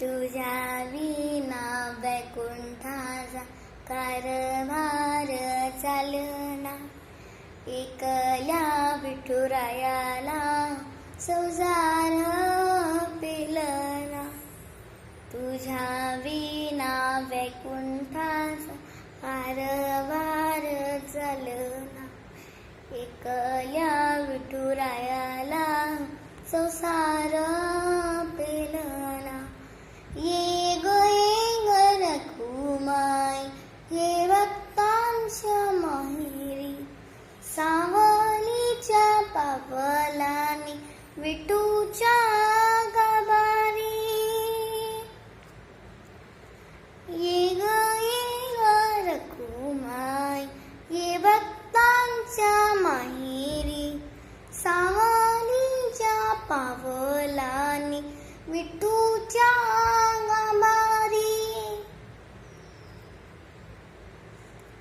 तुझ्या विना वैकुंठाचा कारभार चालना, एकल्या विठुरायाला संसार पेलना. तुझ्या विना वैकुंठाचा कारभार चालना, एकल्या विठुरायाला संसार पेलना. ये ग रखुमाई, ये भक्तांच्या माहेरी, सावलीच्या पावलांनी विठूच्या गाभारी. ये ग रखुमाई, ये भक्तांच्या माहेरी, सावलीच्या पावलांनी विठूच्या गाभारी.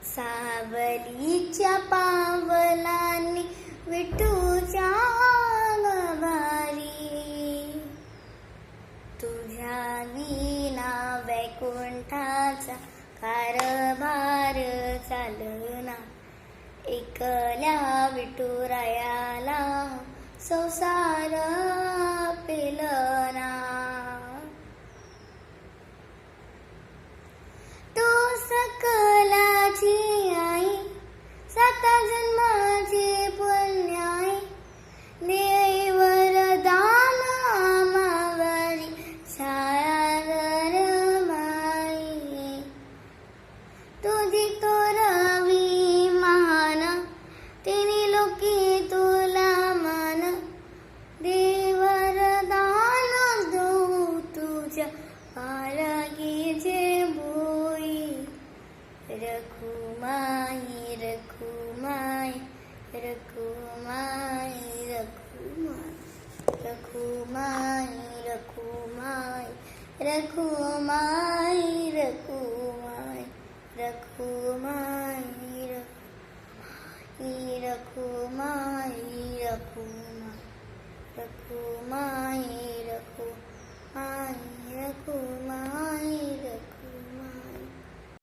सावलीच्या पावलांनी विठूच्या गाभारी. तुझ्या विना वैकुंठाचा कारभार चालना, एकल्या विठुरायाला संसार पेलना. तो सकलाची आई, 7 जन्माचे पुण्य आहे, दे वरदान आम्हावरी छाया माई. तुझी तोरवी महान, तिने लोकी तुला मान, दे वरदान देऊ तुझ्या पालखीचे भोई. रखुमाई रखुमाई रखुमाई रखुमाई रखुमाई रखुमाई रखुमाई रखुमाई रखुमाई रखुमाई रखुमाई रखुमाई.